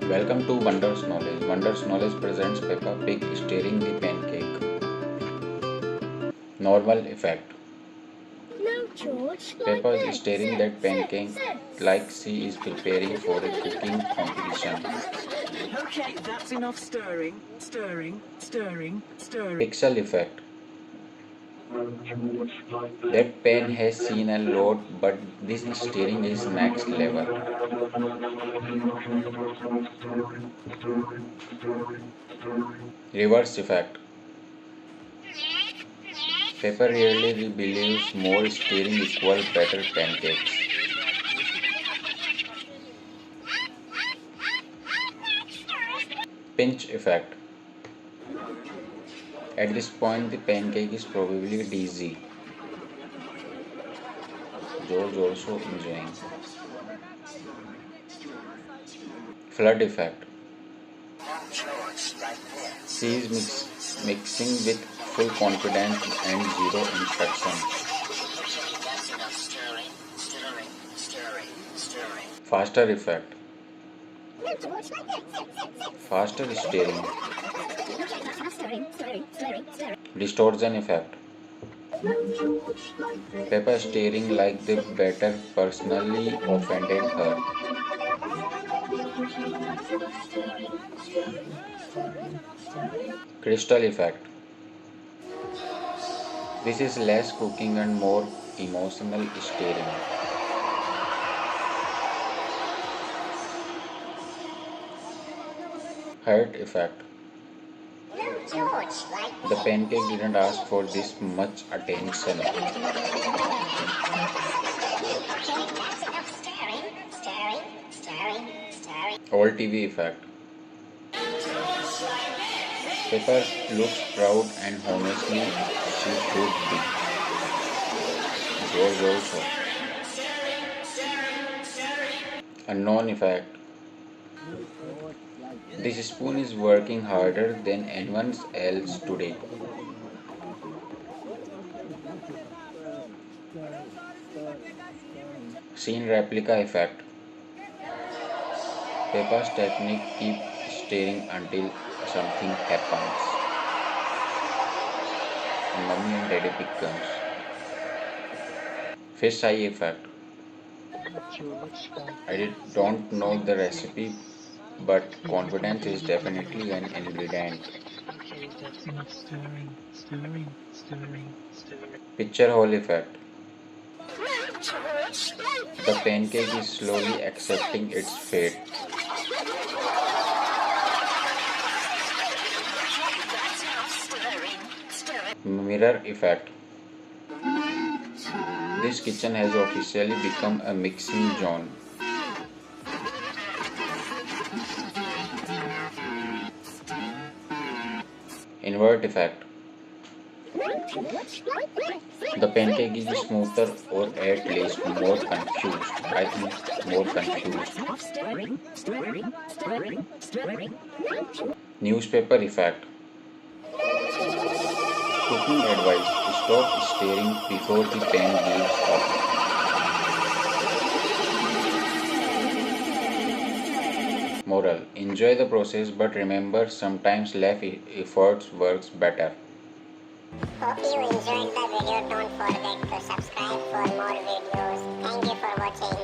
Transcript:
Welcome to Wonders Knowledge. Wonders Knowledge presents Peppa Pig stirring the pancake. Normal effect. No, George. Peppa Like is this. stirring that pancake like she is preparing for a cooking competition. Okay, that's enough stirring. Pixel effect. That pan has seen a lot, but this stirring is next level. Reverse effect. Pepper rarely believes more stirring equal better pancakes. Pinch effect. At this point, the pancake is probably dizzy. George also enjoying. Flood effect. She is mixing with full confidence and zero instructions. Faster effect. Faster stirring. Distortion effect. Peppa stirring like the batter personally offended her. Crystal effect. This is less cooking and more emotional stirring. Hurt effect. The pancake didn't ask for this much attention. All TV effect. Pepper looks proud and honestly she should be. George also. Unknown effect. This spoon is working harder than anyone else today. Scene replica effect. Peppa's technique keeps stirring until something happens. Mummy and Daddy Pig comes. Fish eye effect. Don't know the recipe, but confidence is definitely an ingredient. Picture hole effect. The pancake is slowly accepting its fate. Mirror effect. This kitchen has officially become a mixing zone. Invert effect. The pancake is smoother or at least more confused. I think more confused. Newspaper effect. Cooking advice. Stop stirring before the pan gives up. Moral. Enjoy the process but remember sometimes less efforts works better. Hope you enjoyed the video. Don't forget to subscribe for more videos. Thank you for watching.